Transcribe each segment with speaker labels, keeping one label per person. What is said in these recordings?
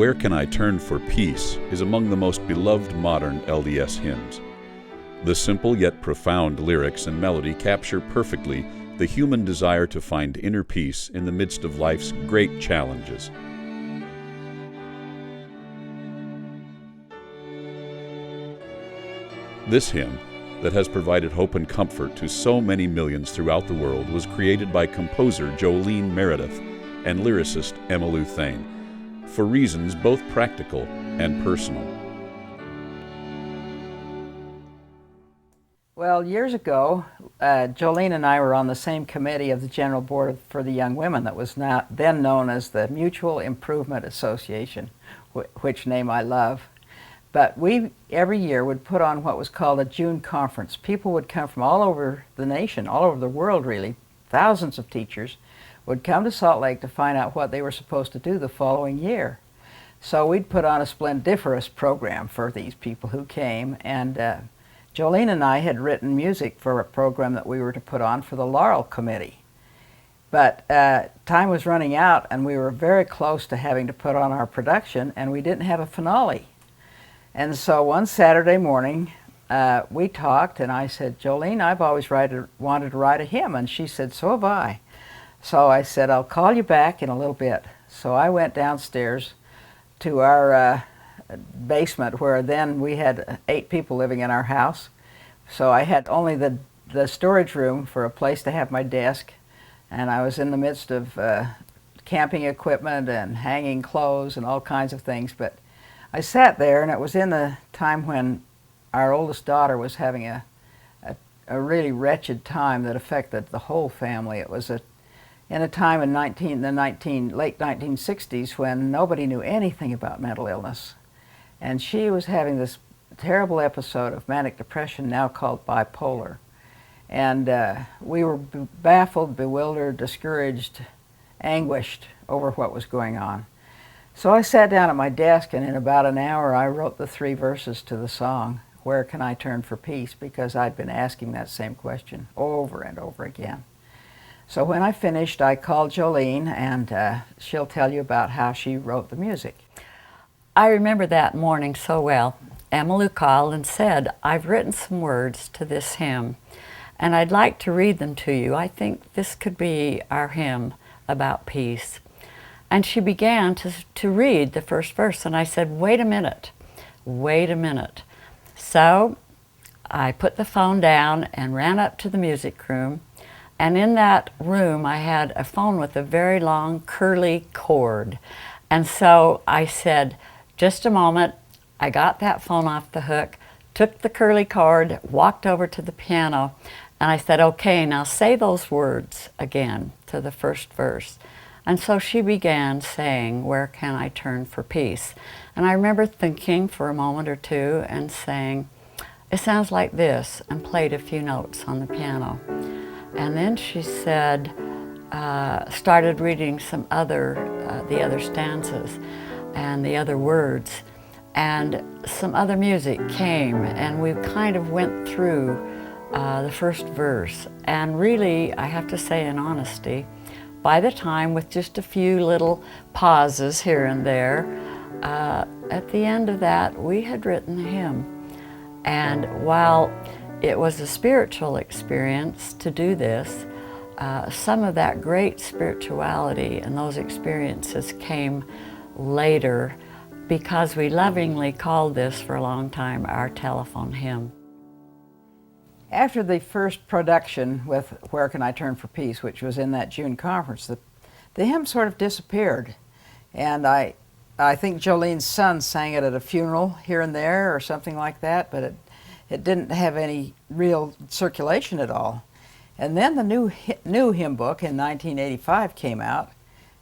Speaker 1: Where Can I Turn for Peace is among the most beloved modern LDS hymns. The simple yet profound lyrics and melody capture perfectly the human desire to find inner peace in the midst of life's great challenges. This hymn, that has provided hope and comfort to so many millions throughout the world, was created by composer Joleen Meredith and lyricist Emma Lou Thayne, for reasons both practical and personal.
Speaker 2: Well, years ago, Joleen and I were on the same committee of the General Board for the Young Women that was then known as the Mutual Improvement Association, which name I love. But we, every year, would put on what was called a June conference. People would come from all over the nation, all over the world really. Thousands of teachers would come to Salt Lake to find out what they were supposed to do the following year. So we'd put on a splendiferous program for these people who came, and Joleen and I had written music for a program that we were to put on for the Laurel Committee. But time was running out, and we were very close to having to put on our production, and we didn't have a finale. And so one Saturday morning, we talked, and I said, Joleen, I've always wanted to write a hymn. And she said, so have I. So I said, I'll call you back in a little bit. So I went downstairs to our basement, where then we had 8 people living in our house. So I had only the storage room for a place to have my desk. And I was in the midst of camping equipment and hanging clothes and all kinds of things. But I sat there, and it was in the time when our oldest daughter was having a really wretched time that affected the whole family. It was in a time in the late 1960s when nobody knew anything about mental illness. And she was having this terrible episode of manic depression, now called bipolar. And we were baffled, bewildered, discouraged, anguished over what was going on. So I sat down at my desk, and in about an hour I wrote the 3 verses to the song, Where Can I Turn for Peace? Because I'd been asking that same question over and over again. So when I finished, I called Joleen, and she'll tell you about how she wrote the music.
Speaker 3: I remember that morning so well. Emma Lou called and said, I've written some words to this hymn, and I'd like to read them to you. I think this could be our hymn about peace. And she began to read the first verse, and I said, wait a minute. So I put the phone down and ran up to the music room, and in that room I had a phone with a very long curly cord. And so I said, just a moment. I got that phone off the hook, took the curly cord, walked over to the piano, and I said, okay, now say those words again to the first verse. And so she began saying, Where Can I Turn for Peace? And I remember thinking for a moment or two and saying, it sounds like this, and played a few notes on the piano. And then she said, started reading some the other stanzas and the other words, and some other music came, and we kind of went through the first verse. And really, I have to say in honesty, by the time, with just a few little pauses here and there, at the end of that, we had written a hymn. And while it was a spiritual experience to do this, some of that great spirituality and those experiences came later, because we lovingly called this for a long time our telephone hymn.
Speaker 2: After the first production with Where Can I Turn for Peace, which was in that June conference, the hymn sort of disappeared. And I think Joleen's son sang it at a funeral here and there or something like that, but it didn't have any real circulation at all. And then the new hymn book in 1985 came out,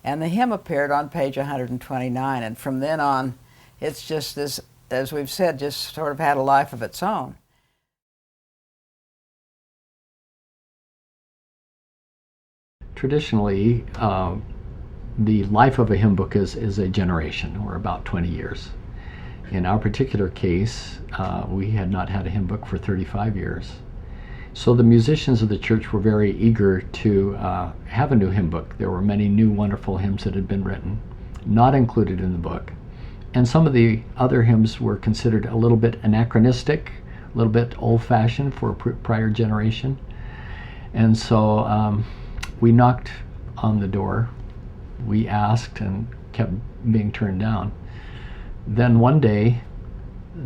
Speaker 2: and the hymn appeared on page 129. And from then on, it's just, as we've said, just sort of had a life of its own.
Speaker 4: Traditionally, the life of a hymn book is a generation, or about 20 years. In our particular case, we had not had a hymn book for 35 years. So the musicians of the church were very eager to have a new hymn book. There were many new wonderful hymns that had been written, not included in the book. And some of the other hymns were considered a little bit anachronistic, a little bit old-fashioned for a prior generation. And so we knocked on the door, we asked and kept being turned down. Then one day,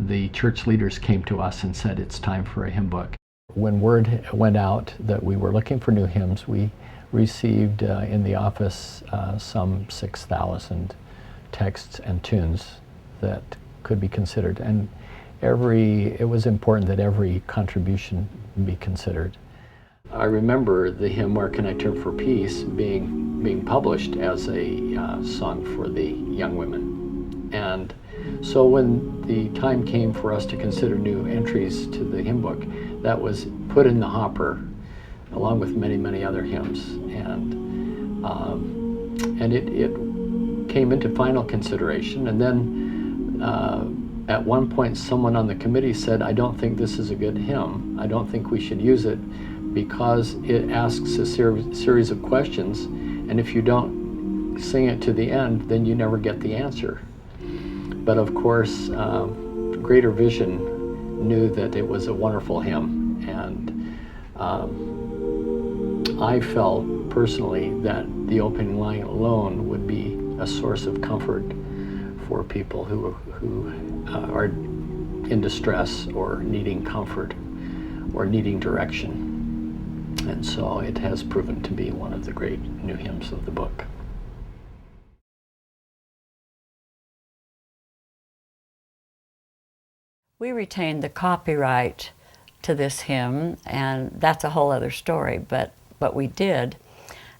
Speaker 4: the church leaders came to us and said, it's time for a hymn book. When word went out that we were looking for new hymns, we received in the office some 6,000 texts and tunes that could be considered. And it was important that every contribution be considered. I remember the hymn, Where Can I Turn for Peace, being published as a song for the young women. And so when the time came for us to consider new entries to the hymn book, that was put in the hopper along with many, many other hymns. And it came into final consideration. And then at one point someone on the committee said, I don't think this is a good hymn. I don't think we should use it because it asks a series of questions, and if you don't sing it to the end, then you never get the answer. But of course, Greater Vision knew that it was a wonderful hymn, and I felt personally that the opening line alone would be a source of comfort for people who are in distress or needing comfort or needing direction. And so it has proven to be one of the great new hymns of the book.
Speaker 3: We retained the copyright to this hymn, and that's a whole other story, but we did.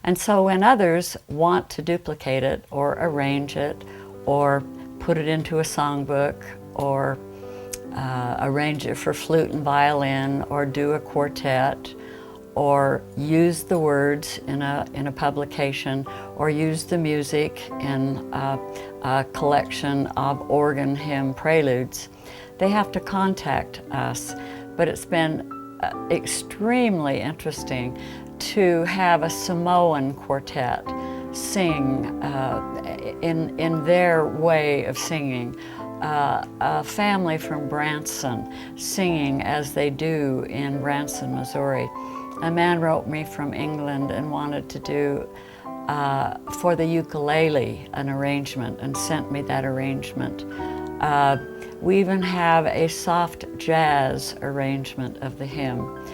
Speaker 3: And so when others want to duplicate it or arrange it or put it into a songbook or arrange it for flute and violin or do a quartet or use the words in a publication or use the music in a collection of organ hymn preludes, they have to contact us. But it's been extremely interesting to have a Samoan quartet sing in their way of singing, a family from Branson singing as they do in Branson, Missouri. A man wrote me from England and wanted to do for the ukulele an arrangement and sent me that arrangement. We even have a soft jazz arrangement of the hymn.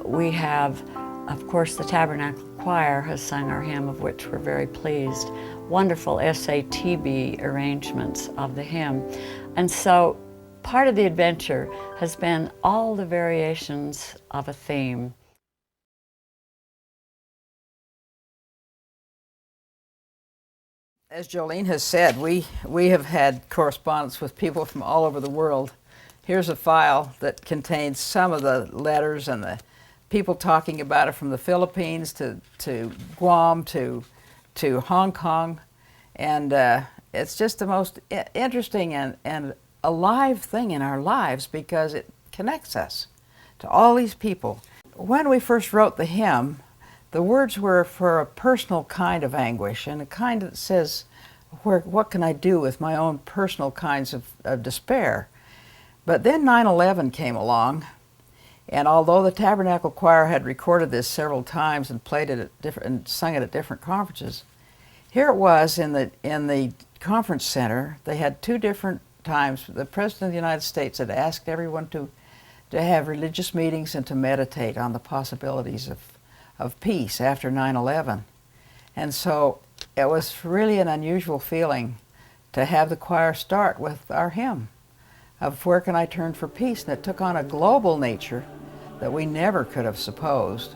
Speaker 3: We have, of course, the Tabernacle Choir has sung our hymn, of which we're very pleased. Wonderful SATB arrangements of the hymn. And so part of the adventure has been all the variations of a theme.
Speaker 2: As Joleen has said, we have had correspondence with people from all over the world. Here's a file that contains some of the letters and the people talking about it from the Philippines to Guam to Hong Kong. And it's just the most interesting and alive thing in our lives because it connects us to all these people. When we first wrote the hymn, the words were for a personal kind of anguish and a kind that says, what can I do with my own personal kinds of despair? But then 9/11 came along, and although the Tabernacle Choir had recorded this several times and played it and sung it at different conferences, here it was in the conference center. They had two different times. The President of the United States had asked everyone to have religious meetings and to meditate on the possibilities of peace after 9/11. And so it was really an unusual feeling to have the choir start with our hymn of Where Can I Turn for Peace? And it took on a global nature that we never could have supposed.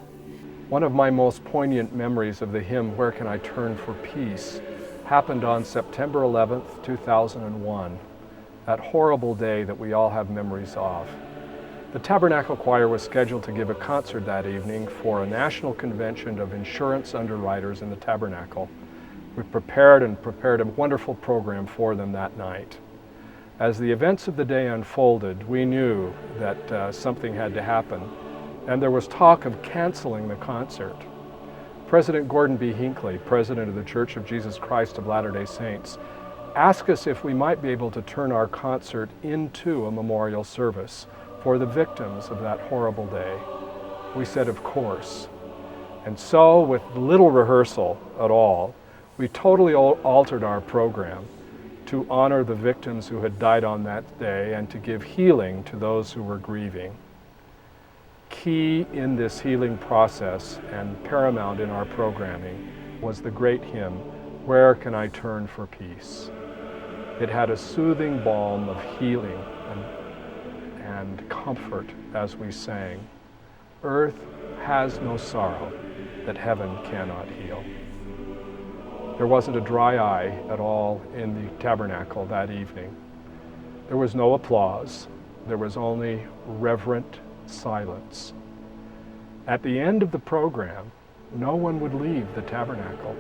Speaker 5: One of my most poignant memories of the hymn, Where Can I Turn for Peace, happened on September 11th, 2001, that horrible day that we all have memories of. The Tabernacle Choir was scheduled to give a concert that evening for a national convention of insurance underwriters in the Tabernacle. We prepared a wonderful program for them that night. As the events of the day unfolded, we knew that something had to happen, and there was talk of canceling the concert. President Gordon B. Hinckley, president of the Church of Jesus Christ of Latter-day Saints, asked us if we might be able to turn our concert into a memorial service for the victims of that horrible day. We said, of course. And so, with little rehearsal at all, we totally altered our program to honor the victims who had died on that day and to give healing to those who were grieving. Key in this healing process and paramount in our programming was the great hymn, "Where Can I Turn for Peace?" It had a soothing balm of healing and comfort as we sang, "Earth has no sorrow that heaven cannot heal." There wasn't a dry eye at all in the tabernacle that evening. There was no applause. There was only reverent silence. At the end of the program, no one would leave the tabernacle.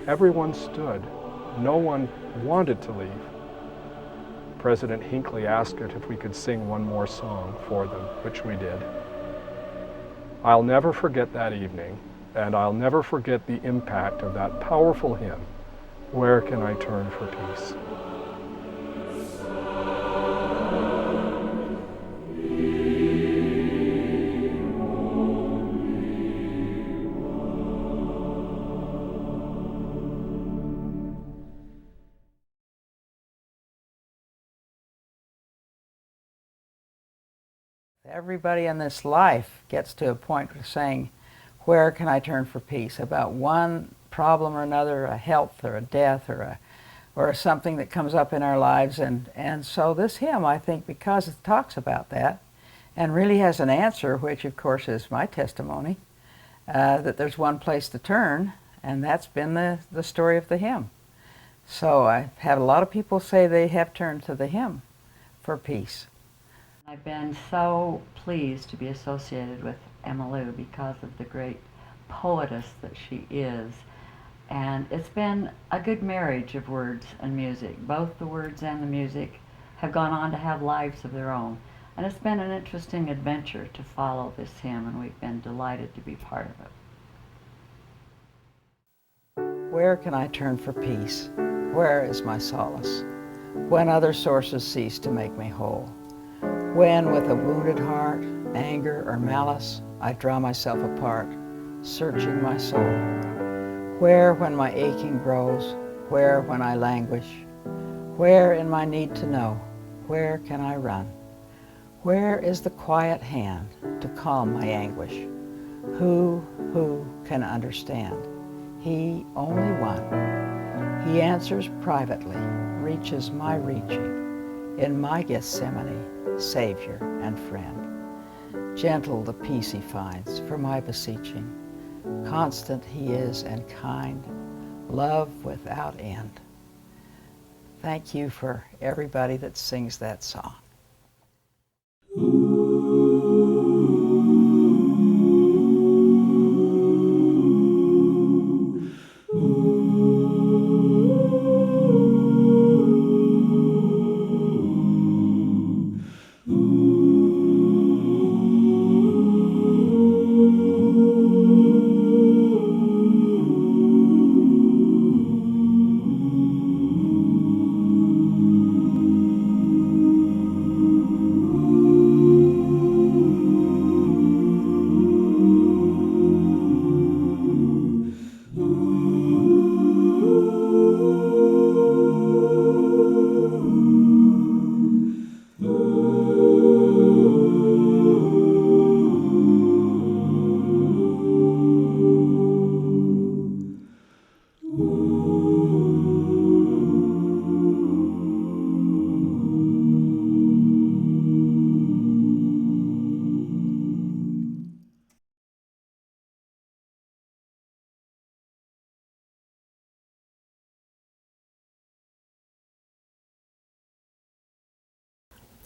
Speaker 5: Everyone stood. No one wanted to leave. President Hinckley asked us if we could sing one more song for them, which we did. I'll never forget that evening, and I'll never forget the impact of that powerful hymn, "Where Can I Turn for Peace?"
Speaker 2: Everybody in this life gets to a point of saying, where can I turn for peace? About one problem or another, a health or a death or something that comes up in our lives. And so this hymn, I think, because it talks about that and really has an answer, which of course is my testimony, that there's one place to turn, and that's been the story of the hymn. So I've had a lot of people say they have turned to the hymn for peace.
Speaker 3: I've been so pleased to be associated with Emma Lou because of the great poetess that she is. And it's been a good marriage of words and music. Both the words and the music have gone on to have lives of their own. And it's been an interesting adventure to follow this hymn, and we've been delighted to be part of it.
Speaker 2: Where can I turn for peace? Where is my solace? When other sources cease to make me whole. When with a wounded heart, anger or malice, I draw myself apart, searching my soul. Where when my aching grows, where when I languish, where in my need to know, where can I run? Where is the quiet hand to calm my anguish? Who can understand? He, only one. He answers privately, reaches my reaching, in my Gethsemane, Savior and friend. Gentle the peace he finds for my beseeching. Constant he is and kind, love without end. Thank you for everybody that sings that song.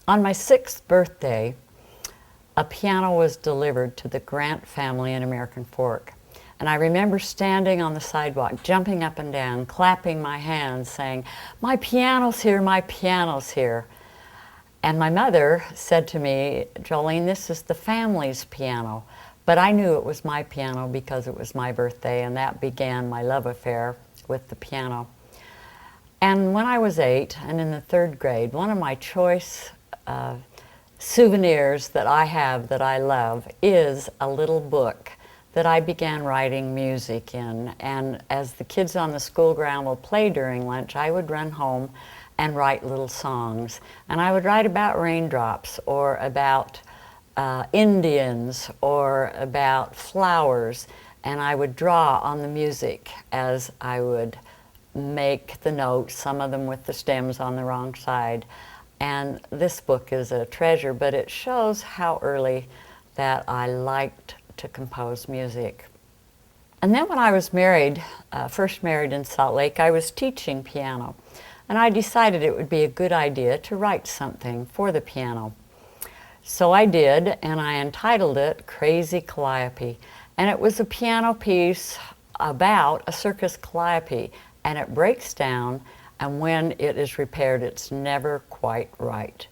Speaker 3: On my 6th birthday, a piano was delivered to the Grant family in American Fork. And I remember standing on the sidewalk, jumping up and down, clapping my hands, saying, "My piano's here, my piano's here." And my mother said to me, "Joleen, this is the family's piano." But I knew it was my piano because it was my birthday, and that began my love affair with the piano. And when I was 8 and in the 3rd grade, one of my choice souvenirs that I have that I love is a little book that I began writing music in. And as the kids on the school ground will play during lunch, I would run home and write little songs. And I would write about raindrops or about Indians or about flowers, and I would draw on the music as I would make the notes, some of them with the stems on the wrong side. And this book is a treasure, but it shows how early that I liked to compose music. And then when I was married, first married in Salt Lake, I was teaching piano. And I decided it would be a good idea to write something for the piano. So I did, and I entitled it Crazy Calliope. And it was a piano piece about a circus calliope, and it breaks down, and when it is repaired, it's never quite right.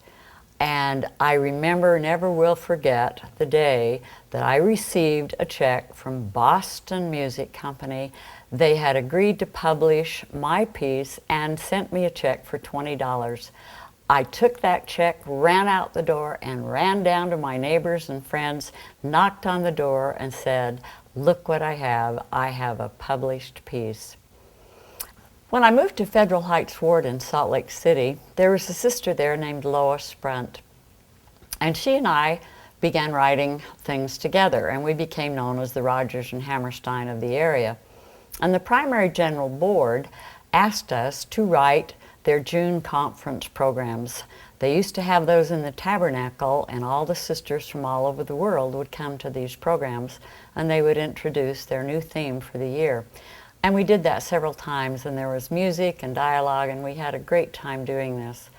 Speaker 3: And I remember, never will forget, the day that I received a check from Boston Music Company. They had agreed to publish my piece and sent me a check for $20. I took that check, ran out the door, and ran down to my neighbors and friends, knocked on the door, and said, "Look what I have. I have a published piece." When I moved to Federal Heights Ward in Salt Lake City, there was a sister there named Lois Brunt. And she and I began writing things together, and we became known as the Rogers and Hammerstein of the area. And the Primary General Board asked us to write their June conference programs. They used to have those in the Tabernacle, and all the sisters from all over the world would come to these programs, and they would introduce their new theme for the year. And we did that several times, and there was music and dialogue, and we had a great time doing this.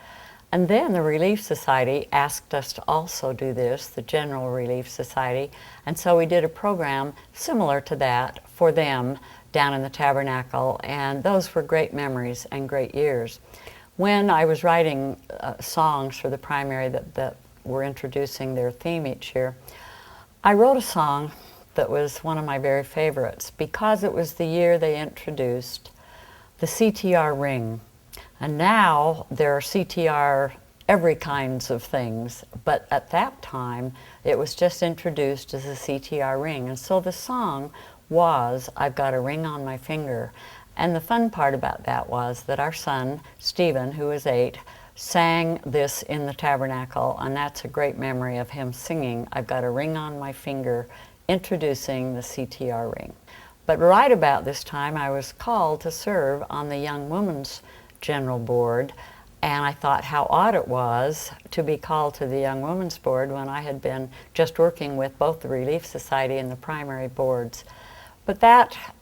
Speaker 3: And then the Relief Society asked us to also do this, the General Relief Society, and so we did a program similar to that for them down in the Tabernacle, and those were great memories and great years. When I was writing songs for the primary that were introducing their theme each year, I wrote a song that was one of my very favorites because it was the year they introduced the CTR ring. And now there are CTR every kinds of things, but at that time it was just introduced as a CTR ring. And so the song was "I've Got a Ring on My Finger." And the fun part about that was that our son, Stephen, who was 8, sang this in the Tabernacle, and that's a great memory of him singing "I've Got a Ring on My Finger," introducing the CTR ring. But right about this time I was called to serve on the Young Women's General Board, and I thought how odd it was to be called to the Young Women's Board when I had been just working with both the Relief Society and the primary boards. But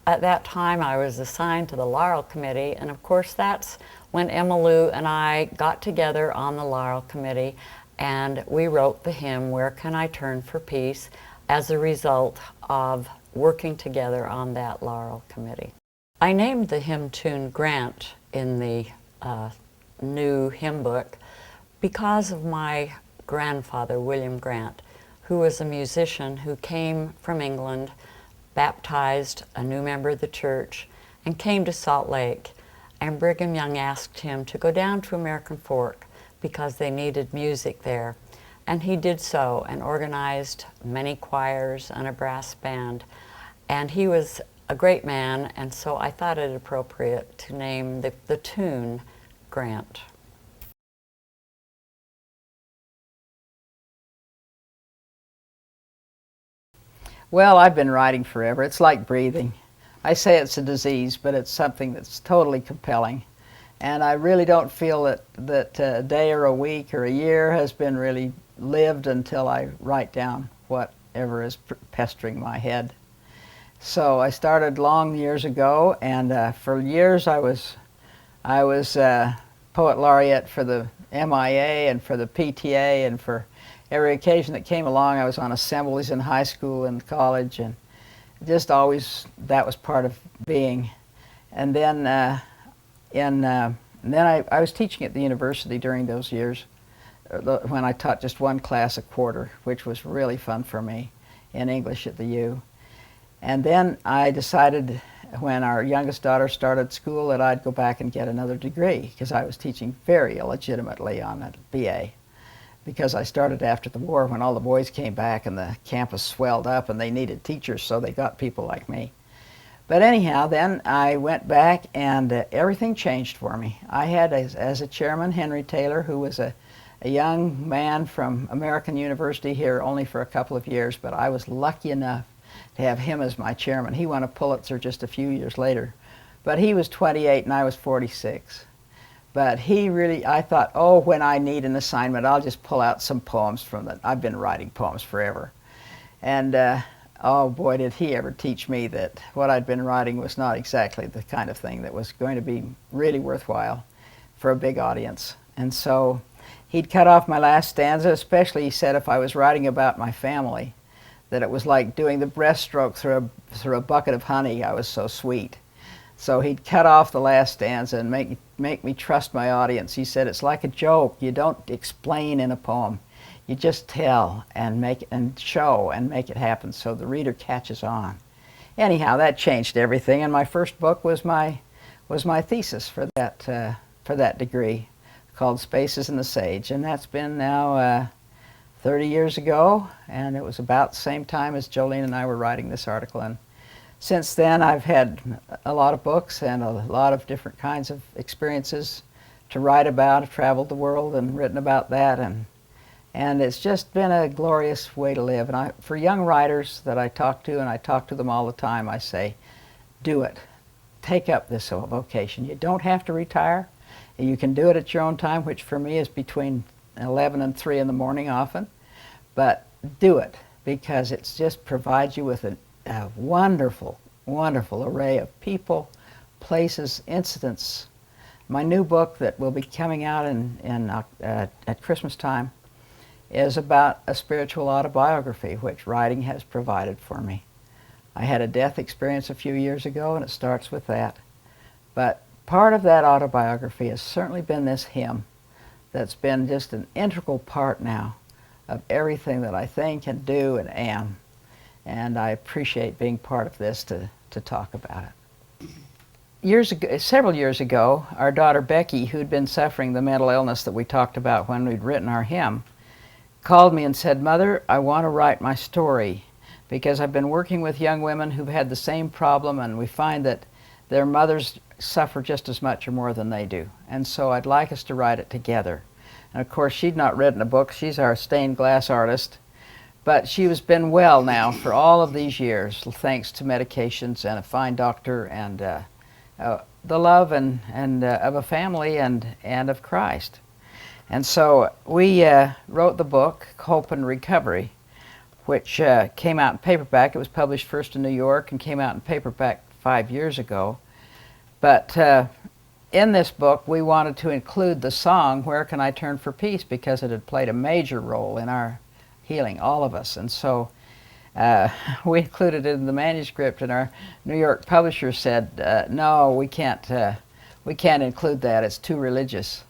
Speaker 3: at that time I was assigned to the Laurel Committee, and of course that's when Emma Lou and I got together on the Laurel Committee, and we wrote the hymn "Where Can I Turn for Peace" as a result of working together on that Laurel Committee. I named the hymn tune Grant in the new hymn book because of my grandfather, William Grant, who was a musician who came from England, baptized a new member of the church, and came to Salt Lake. And Brigham Young asked him to go down to American Fork because they needed music there. And he did so and organized many choirs and a brass band. And he was a great man, and so I thought it appropriate to name the tune Grant.
Speaker 2: Well, I've been writing forever. It's like breathing. I say it's a disease, but it's something that's totally compelling. And I really don't feel that a day or a week or a year has been really lived until I write down whatever is pestering my head. So I started long years ago, and for years I was poet laureate for the MIA and for the PTA, and for every occasion that came along I was on assemblies in high school and college, and just always that was part of being. And then I was teaching at the university during those years when I taught just one class a quarter, which was really fun for me in English at the U. And then I decided when our youngest daughter started school that I'd go back and get another degree because I was teaching very illegitimately on a BA. Because I started after the war when all the boys came back and the campus swelled up and they needed teachers, so they got people like me. But anyhow, then I went back and everything changed for me. I had as a chairman Henry Taylor, who was a young man from American University here only for a couple of years, but I was lucky enough to have him as my chairman. He won a Pulitzer just a few years later. But he was 28 and I was 46. But he really, I thought, oh, when I need an assignment, I'll just pull out some poems from that. I've been writing poems forever. And oh boy, did he ever teach me that what I'd been writing was not exactly the kind of thing that was going to be really worthwhile for a big audience. And so he'd cut off my last stanza, especially he said if I was writing about my family, that it was like doing the breaststroke through a bucket of honey. I was so sweet. So he'd cut off the last stanza and make me trust my audience. He said, it's like a joke. You don't explain in a poem. You just tell and make it, and show and make it happen so the reader catches on. Anyhow, that changed everything, and my first book was my thesis for that degree, called Spaces in the Sage, and that's been now 30 years ago, and it was about the same time as Joleen and I were writing this article. And since then, I've had a lot of books and a lot of different kinds of experiences to write about. I've traveled the world and written about that, and it's just been a glorious way to live. And for young writers that I talk to, and I talk to them all the time, I say, do it. Take up this vocation. You don't have to retire. You can do it at your own time, which for me is between 11 and 3 in the morning often. But do it, because it just provides you with a wonderful, wonderful array of people, places, incidents. My new book that will be coming out at Christmas time is about a spiritual autobiography, which writing has provided for me. I had a death experience a few years ago, and it starts with that. But part of that autobiography has certainly been this hymn that's been just an integral part now of everything that I think and do and am. And I appreciate being part of this to talk about it. Several years ago, our daughter Becky, who'd been suffering the mental illness that we talked about when we'd written our hymn, called me and said, Mother, I want to write my story because I've been working with young women who've had the same problem, and we find that their mothers suffer just as much or more than they do. And so I'd like us to write it together. And of course, she'd not written a book. She's our stained glass artist. But she has been well now for all of these years, thanks to medications and a fine doctor and the love and of a family and of Christ. And so we wrote the book, Hope and Recovery, which came out in paperback. It was published first in New York and came out in paperback 5 years ago. But in this book, we wanted to include the song, Where Can I Turn for Peace, because it had played a major role in our healing, all of us. And so we included it in the manuscript, and our New York publisher said, no, we can't include that, it's too religious.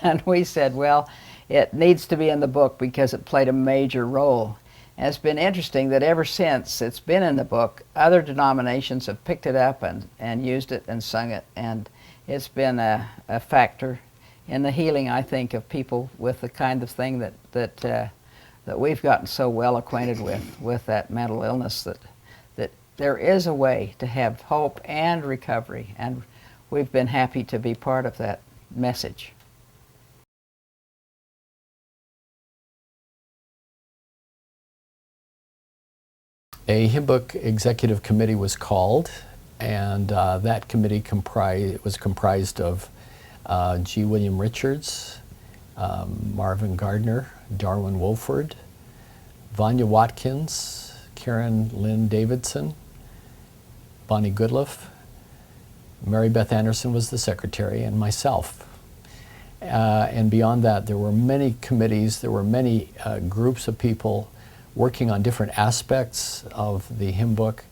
Speaker 2: And we said, well, it needs to be in the book because it played a major role. And it's been interesting that ever since it's been in the book, other denominations have picked it up and used it and sung it, and it's been a factor in the healing, I think, of people with the kind of thing that we've gotten so well acquainted with that mental illness, that there is a way to have hope and recovery, and we've been happy to be part of that message.
Speaker 4: A hymn book executive committee was called, and that committee was comprised of G. William Richards, Marvin Gardner, Darwin Wolford, Vanya Watkins, Karen Lynn Davidson, Bonnie Goodliff, Mary Beth Anderson was the secretary, and myself. And beyond that, there were many committees, there were many groups of people working on different aspects of the hymn book.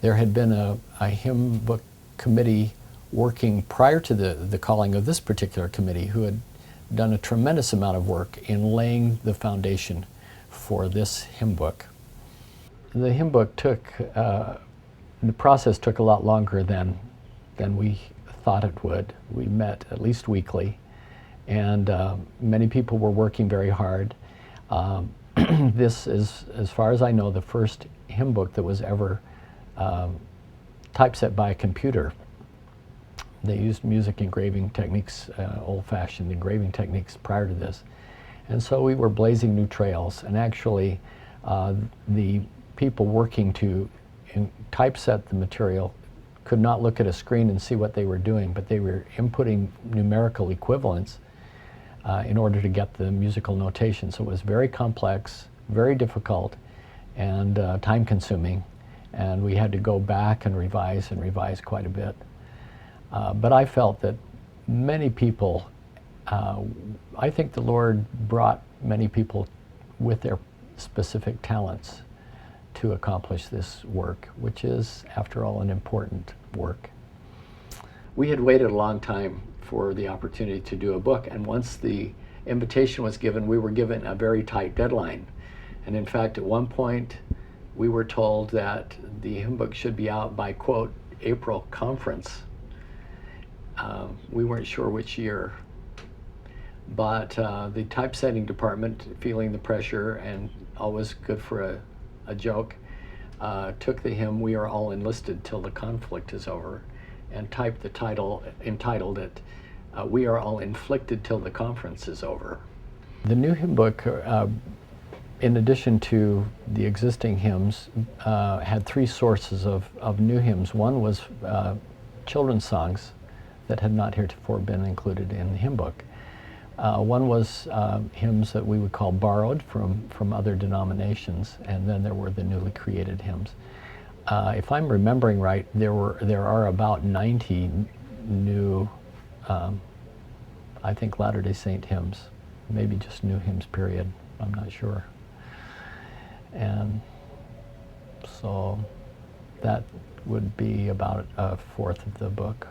Speaker 4: There had been a hymn book committee working prior to the calling of this particular committee, who had done a tremendous amount of work in laying the foundation for this hymn book. The hymn book took the process took a lot longer than we thought it would. We met at least weekly, and many people were working very hard. This is, as far as I know, the first hymn book that was ever typeset by a computer. They used music engraving techniques, old-fashioned engraving techniques prior to this. And so we were blazing new trails, and actually the people working to typeset the material could not look at a screen and see what they were doing, but they were inputting numerical equivalents in order to get the musical notation. So it was very complex, very difficult, and time-consuming, and we had to go back and revise quite a bit. But I felt that many people, I think the Lord brought many people with their specific talents to accomplish this work, which is, after all, an important work. We had waited a long time for the opportunity to do a book, and once the invitation was given, we were given a very tight deadline. And in fact, at one point, we were told that the hymn book should be out by, quote, April conference. We weren't sure which year, but the typesetting department, feeling the pressure and always good for a joke, took the hymn "We Are All Enlisted Till the Conflict Is Over" and typed the title, entitled it "We Are All Inflicted Till the Conference Is Over." The new hymn book, in addition to the existing hymns, had three sources of new hymns. One was children's songs that had not heretofore been included in the hymn book. One was hymns that we would call borrowed from other denominations, and then there were the newly created hymns. If I'm remembering right, there are about 90 new, I think, Latter-day Saint hymns, maybe just new hymns, period. I'm not sure. And so that would be about a fourth of the book.